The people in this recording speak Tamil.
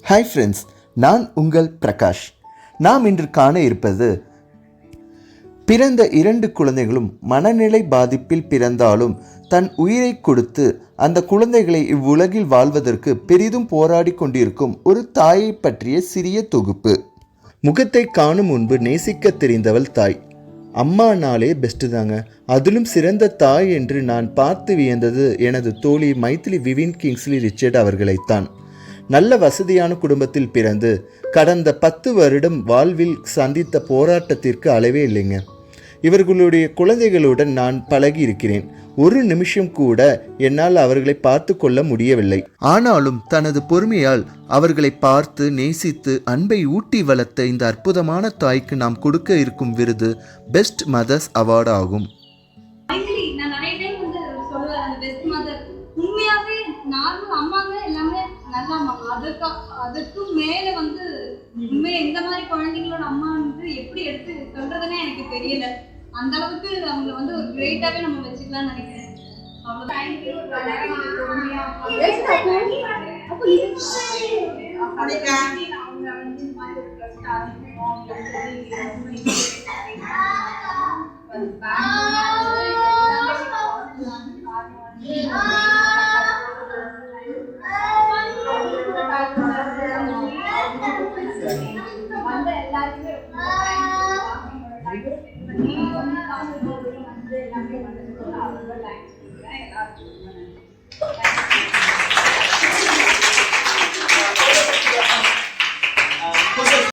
ஹாய் ஃப்ரெண்ட்ஸ், நான் உங்கள் பிரகாஷ். நாம் இன்று காண இருப்பது பிறந்த 2 குழந்தைகளும் மனநிலை பாதிப்பில் பிறந்தாலும் தன் உயிரை கொடுத்து அந்த குழந்தைகளை இவ்வுலகில் வாழ்வதற்கு பெரிதும் போராடி கொண்டிருக்கும் ஒரு தாயை பற்றிய சிறிய தொகுப்பு. முகத்தை காணும் முன்பு நேசிக்க தெரிந்தவள் தாய். அம்மானாலே பெஸ்ட்டு தாங்க. அதிலும் சிறந்த தாய் என்று நான் பார்த்து வியந்தது எனது தோழி மைத்திலி விவின் கிங்ஸ்லி ரிச்சர்ட் அவர்களைத்தான். நல்ல வசதியான குடும்பத்தில் பிறந்து கடந்த 10 வருடம் வாழ்வில் சந்தித்த போராட்டத்திற்கு அளவே இல்லைங்க. இவர்களுடைய குழந்தைகளுடன் நான் பழகி இருக்கிறேன். ஒரு நிமிஷம் கூட என்னால் அவர்களை பார்த்து கொள்ள முடியவில்லை. ஆனாலும் தனது பொறுமையால் அவர்களை பார்த்து நேசித்து அன்பை ஊட்டி வளர்த்த இந்த அற்புதமான தாய்க்கு நாம் கொடுக்க இருக்கும் விருது பெஸ்ட் மதர்ஸ் அவார்டு ஆகும். அதுக்கும் மேல வந்து உண்மையை இந்த மாதிரி குழந்தைங்களோட அம்மா வந்து எப்படி எடுத்து சொல்றதுன்னே எனக்கு தெரியல. அந்த அளவுக்கு அவங்க வந்து ஒரு கிரேட்டாவே நம்ம வச்சுக்கலாம்னு நினைக்கிறேன். எல்லாருக்குமே